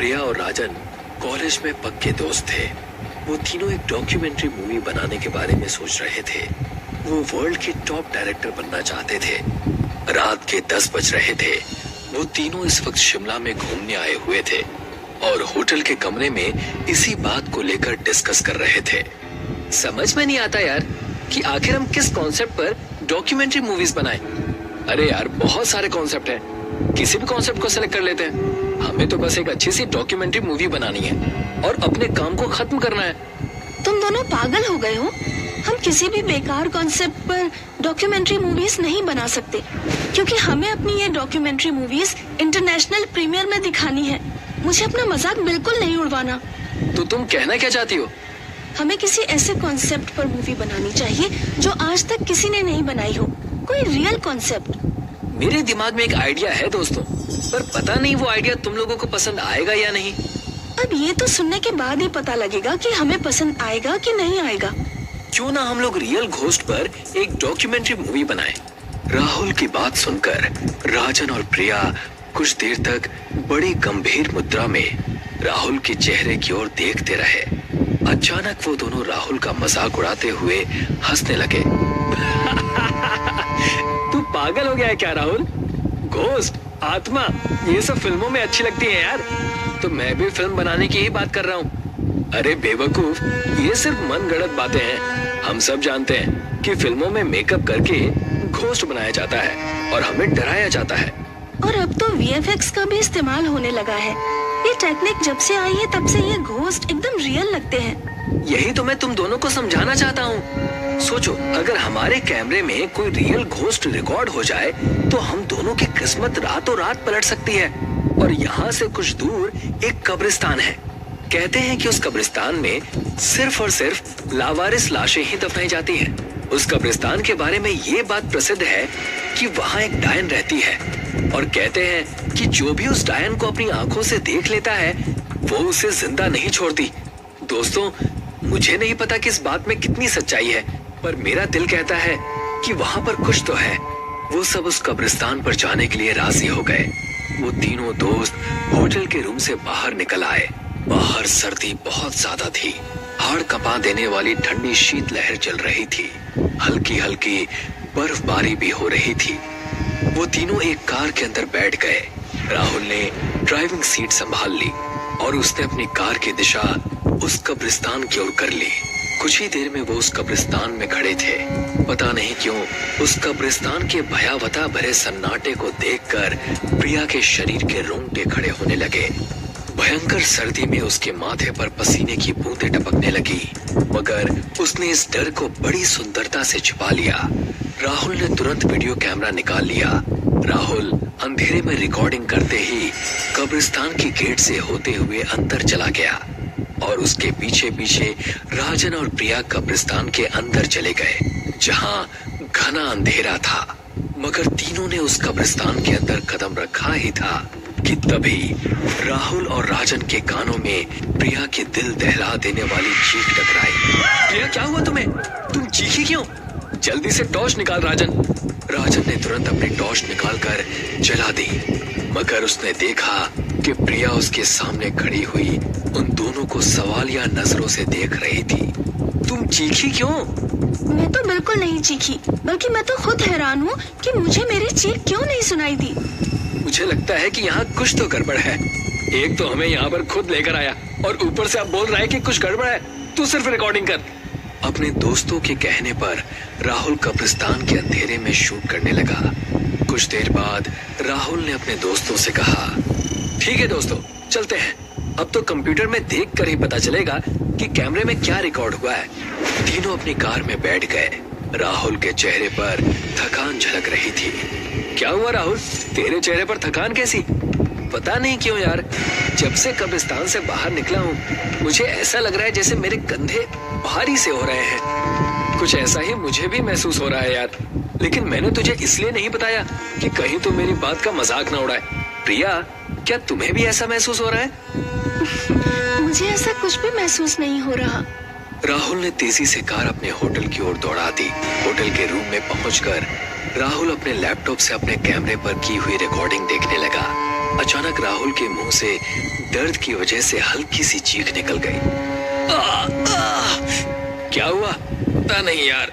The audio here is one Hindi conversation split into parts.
प्रिया और राजन कॉलेज में पक्के दोस्त थे। वो तीनों एक डॉक्यूमेंट्री मूवी बनाने के बारे में सोच रहे थे। वो वर्ल्ड के टॉप डायरेक्टर बनना चाहते थे। रात के 10 बज रहे थे। वो तीनों इस वक्त शिमला में घूमने आए हुए थे और होटल के कमरे में इसी बात को लेकर डिस्कस कर रहे थे। समझ में नहीं आता यार कि आखिर हम किस कॉन्सेप्ट पर डॉक्यूमेंट्री मूवीज बनाएं। अरे यार बहुत सारे कॉन्सेप्ट हैं, किसी भी कॉन्सेप्ट को सेलेक्ट कर लेते हैं। हमें तो बस एक अच्छी सी डॉक्यूमेंट्री मूवी बनानी है और अपने काम को खत्म करना है। तुम दोनों पागल हो गए हो। हम किसी भी बेकार कॉन्सेप्ट पर डॉक्यूमेंट्री मूवीज नहीं बना सकते, क्योंकि हमें अपनी ये डॉक्यूमेंट्री मूवीज इंटरनेशनल प्रीमियर में दिखानी है। मुझे अपना मजाक बिल्कुल नहीं उड़वाना। तो तुम कहना क्या चाहती हो? हमें किसी ऐसे कॉन्सेप्ट पर मूवी बनानी चाहिए जो आज तक किसी ने नहीं बनाई हो, कोई रियल कॉन्सेप्ट। मेरे दिमाग में एक आइडिया है दोस्तों, पर पता नहीं वो आइडिया तुम लोगों को पसंद आएगा या नहीं। अब ये तो सुनने के बाद ही पता लगेगा कि हमें पसंद आएगा कि नहीं आएगा। क्यों ना हम लोग रियल घोस्ट पर एक डॉक्यूमेंट्री मूवी बनाएं। राहुल की बात सुनकर राजन और प्रिया कुछ देर तक बड़ी गंभीर मुद्रा में राहुल के चेहरे की ओर देखते रहे। अचानक वो दोनों राहुल का मजाक उड़ाते हुए हंसने लगे। तू पागल हो गया है क्या राहुल? घोस्ट, आत्मा, ये सब फिल्मों में अच्छी लगती है यार। तो मैं भी फिल्म बनाने की ही बात कर रहा हूँ। अरे बेवकूफ, ये सिर्फ मन गढ़ंत बातें हैं। हम सब जानते हैं कि फिल्मों में मेकअप करके घोस्ट बनाया जाता है और हमें डराया जाता है। और अब तो VFX का भी इस्तेमाल होने लगा है। ये टेक्निक जब से आई है तब से ये घोस्ट एकदम रियल लगते हैं। यही तो मैं तुम दोनों को समझाना चाहता हूँ। सोचो, अगर हमारे कैमरे में कोई रियल घोस्ट रिकॉर्ड हो जाए तो हम दोनों की किस्मत रातों रात पलट सकती है। और यहाँ से कुछ दूर एक कब्रिस्तान है। कहते हैं कि उस कब्रिस्तान में सिर्फ और सिर्फ लावारिस लाशें ही दफनाई जाती हैं। उस कब्रिस्तान के बारे में ये बात प्रसिद्ध है कि वहाँ एक डायन रहती है और कहते हैं कि जो भी उस डायन को अपनी आंखों से देख लेता है वो उसे जिंदा नहीं छोड़ती। दोस्तों, मुझे नहीं पता कि इस बात में कितनी सच्चाई है, पर मेरा दिल कहता है कि वहाँ पर कुछ तो है। वो सब उस कब्रिस्तान पर जाने के लिए राजी हो गए। वो तीनों दोस्त होटल के रूम से बाहर निकल आए। बाहर सर्दी बहुत ज्यादा थी। हाड़ कंपा देने वाली ठंडी शीतलहर चल रही थी। हल्की हल्की बर्फबारी भी हो रही थी। वो तीनों एक कार के अंदर बैठ गए। राहुल ने ड्राइविंग सीट संभाल ली और उसने अपनी कार की दिशा उस कब्रिस्तान की ओर कर ली। कुछ ही देर में वो उस कब्रिस्तान में खड़े थे। पता नहीं क्यों उस कब्रिस्तान के भयावता भरे सन्नाटे को देखकर प्रिया के शरीर के रोंगटे खड़े होने लगे। भयंकर सर्दी में उसके माथे पर पसीने की बूंदें टपकने लगी, मगर उसने इस डर को बड़ी सुंदरता से छिपा लिया। राहुल ने तुरंत वीडियो कैमरा निकाल लिया। राहुल अंधेरे में रिकॉर्डिंग करते ही कब्रिस्तान की गेट से होते हुए अंदर चला गया और उसके पीछे पीछे राजन और प्रिया कब्रिस्तान के अंदर चले गए, जहां घना अंधेरा था। मगर तीनों ने उस कब्रिस्तान के अंदर कदम रखा ही था कि तभी राहुल और राजन के कानों में प्रिया के दिल दहला देने वाली चीख टकराई। प्रिया, क्या हुआ तुम्हें? तुम चीखी क्यों? जल्दी से टॉर्च निकाल राजन। राजन ने तुरंत अपनी टॉर्च निकालकर जला दी, मगर उसने देखा कि प्रिया उसके सामने खड़ी हुई उन दोनों को सवालिया नजरों से देख रही थी। तुम चीखी क्यों? मैं तो बिल्कुल नहीं चीखी, बल्कि मैं तो खुद हैरान हूँ कि मुझे मेरी चीख क्यों नहीं सुनाई दी। मुझे लगता है कि यहाँ कुछ तो गड़बड़ है। एक तो हमें यहाँ पर खुद लेकर आया और ऊपर से आप बोल रहा है कि कुछ गड़बड़ है। तू सिर्फ रिकॉर्डिंग कर। अपने दोस्तों के कहने पर राहुल कब्रिस्तान के अंधेरे में शूट करने लगा। कुछ देर बाद राहुल ने अपने दोस्तों से कहा, ठीक है दोस्तों, चलते हैं। अब तो कंप्यूटर में देख कर ही पता चलेगा कि कैमरे में क्या रिकॉर्ड हुआ है। तीनों अपनी कार में बैठ गए। राहुल के चेहरे पर थकान झलक रही थी। क्या हुआ राहुल, तेरे चेहरे पर थकान कैसी? पता नहीं क्यों यार, जब से कब्रिस्तान से बाहर निकला हूँ मुझे ऐसा लग रहा है जैसे मेरे कंधे भारी से हो रहे हैं। कुछ ऐसा ही मुझे भी महसूस हो रहा है यार, लेकिन मैंने तुझे इसलिए नहीं बताया कि कहीं तो मेरी बात का मजाक ना उड़ाए। प्रिया, क्या तुम्हें भी ऐसा महसूस हो रहा है? मुझे ऐसा कुछ भी महसूस नहीं हो रहा। राहुल ने तेजी से कार अपने होटल की ओर दौड़ा दी। होटल के रूम में पहुंचकर राहुल अपने लैपटॉप से अपने कैमरे पर की हुई रिकॉर्डिंग देखने लगा। अचानक राहुल के मुंह से दर्द की वजह से हल्की सी चीख निकल गई। क्या हुआ? पता नहीं यार,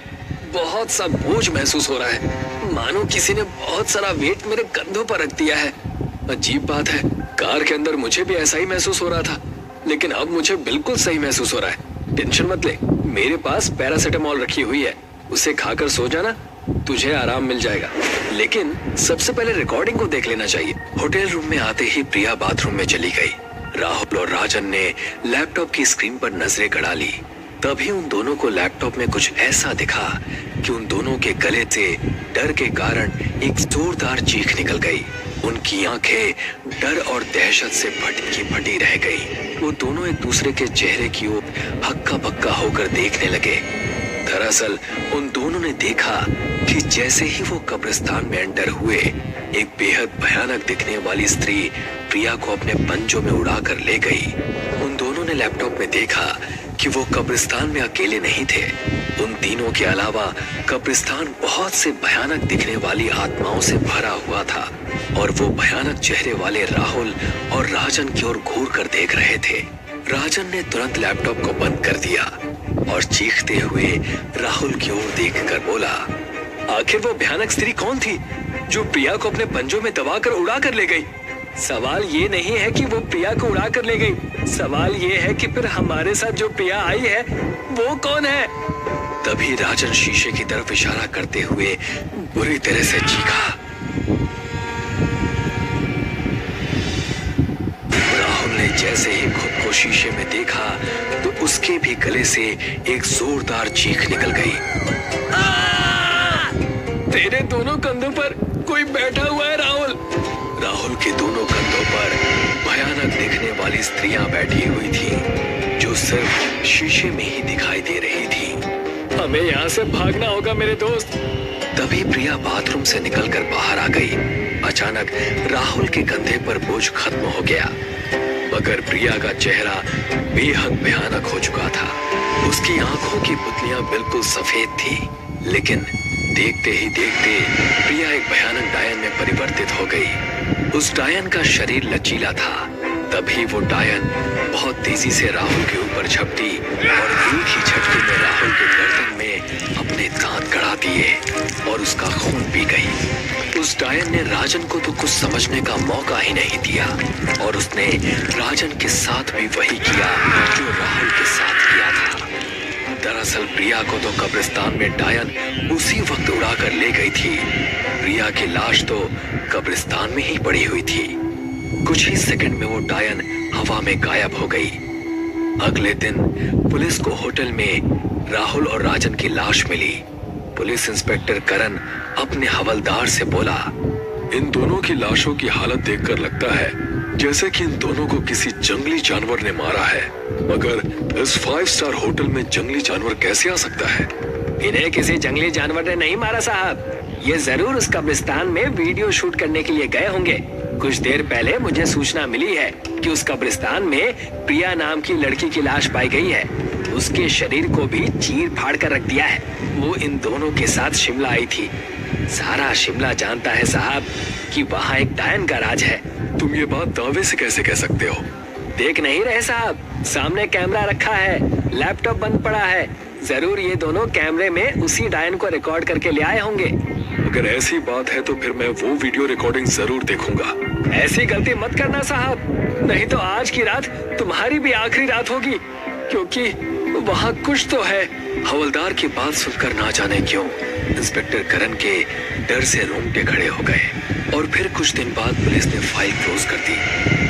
बहुत सा बोझ महसूस हो रहा है, मानो किसी ने बहुत सारा वेट मेरे कंधों पर रख दिया है। अजीब बात है, कार के अंदर मुझे भी ऐसा ही महसूस हो रहा था, लेकिन अब मुझे बिल्कुल सही महसूस हो रहा है। टेंशन मत ले, मेरे पास पैरासिटामोल रखी हुई है, उसे खाकर सो जाना, तुझे आराम मिल जाएगा। लेकिन सबसे पहले रिकॉर्डिंग को देख लेना चाहिए। होटल रूम में आते ही प्रिया बाथरूम में चली गई। राहुल और राजन ने लैपटॉप की स्क्रीन पर नजरें गड़ा ली। तभी उन दोनों को लैपटॉप में कुछ ऐसा दिखा कि उन दोनों के गले से डर के कारण एक जोरदार चीख निकल गई। उनकी आंखें डर और दहशत से फटी की फटी रह गई। वो दोनों एक दूसरे के चेहरे की ओर हक्का बक्का होकर देखने लगे। दरअसल उन दोनों ने देखा कि जैसे ही वो कब्रिस्तान में एंटर हुए, एक बेहद भयानक दिखने वाली स्त्री प्रिया को अपने पंजों में उड़ाकर ले गई। उन दोनों ने लैपटॉप में देखा कि वो कब्रिस्तान में अकेले नहीं थे। उन तीनों के अलावा कब्रिस्तान बहुत से भयानक दिखने वाली आत्माओं से भरा हुआ था और वो भयानक चेहरे वाले राहुल और राजन की ओर घूर कर देख रहे थे। राजन ने तुरंत लैपटॉप को बंद कर दिया और चीखते हुए राहुल की ओर देखकर बोला, आखिर वो भयानक स्त्री कौन थी जो प्रिया को अपने पंजों में दबाकर उड़ा कर ले गई? सवाल ये नहीं है कि वो प्रिया को उड़ा कर ले गई, सवाल ये है कि फिर हमारे साथ जो प्रिया आई है वो कौन है? तभी राजन शीशे की तरफ इशारा करते हुए बुरी तरह से चीखा। राहुल ने जैसे ही खुद को शीशे में देखा तो उसके भी गले से एक जोरदार चीख निकल गई। तेरे दोनों कंधों पर कोई बैठा हुआ है राहुल। राहुल के दोनों कंधों पर भयानक दिखने वाली स्त्रियां बैठी हुई थी जो सिर्फ शीशे में ही दिखाई दे रही थी। हमें यहाँ से भागना होगा मेरे दोस्त। तभी प्रिया बाथरूम से निकलकर बाहर आ गई। अचानक राहुल के कंधे पर बोझ खत्म हो गया, मगर प्रिया का चेहरा बेहद भयानक हो चुका था। उसकी आंखों की पुतलियां बिल्कुल सफेद थी, लेकिन देखते ही देखते प्रिया एक भयानक डायन में परिवर्तित हो गई। उस डायन का शरीर लचीला था। तभी वो डायन बहुत तेजी से राहुल के ऊपर झपटी और एक ही झटके में राहुल के गर्दन में अपने दांत गड़ा दिए और उसका खून पी गई। उस डायन ने राजन को तो कुछ समझने का मौका ही नहीं दिया और उसने राजन के साथ भी वही किया जो राहुल के साथ किया था। दरअसल प्रिया को तो कब्रिस्तान में डायन उसी वक्त उड़ा कर ले गई थी। प्रिया की लाश तो कब्रिस्तान में ही पड़ी हुई थी। कुछ ही सेकंड में वो डायन हवा में गायब हो गई। अगले दिन पुलिस को होटल में राहुल और राजन की लाश मिली। पुलिस इंस्पेक्टर करण अपने हवलदार से बोला, इन दोनों की लाशों की हालत देखकर लगता है जैसे कि इन दोनों को किसी जंगली जानवर ने मारा है, मगर इस 5 स्टार होटल में जंगली जानवर कैसे आ सकता है? इन्हें किसी जंगली जानवर ने नहीं मारा साहब, ये जरूर उस कब्रिस्तान में वीडियो शूट करने के लिए गए होंगे। कुछ देर पहले मुझे सूचना मिली है कि उस कब्रिस्तान में प्रिया नाम की लड़की की लाश पाई गई है। उसके शरीर को भी चीर फाड़ कर रख दिया है। वो इन दोनों के साथ शिमला आई थी। सारा शिमला जानता है साहब कि वहाँ एक डायन का राज है। तुम ये बात दावे से कैसे कह सकते हो? देख नहीं रहे साहब, सामने कैमरा रखा है, लैपटॉप बंद पड़ा है। जरूर ये दोनों कैमरे में उसी डायन को रिकॉर्ड करके ले आए होंगे। अगर ऐसी बात है तो फिर मैं वो वीडियो रिकॉर्डिंग जरूर देखूंगा। ऐसी गलती मत करना साहब, नहीं तो आज की रात तुम्हारी भी आखिरी रात होगी, क्योंकि वहाँ कुछ तो है। हवलदार की बात सुनकर ना जाने क्यों इंस्पेक्टर करण के डर से रोंगटे खड़े हो गए और फिर कुछ दिन बाद पुलिस ने फाइल क्लोज कर दी।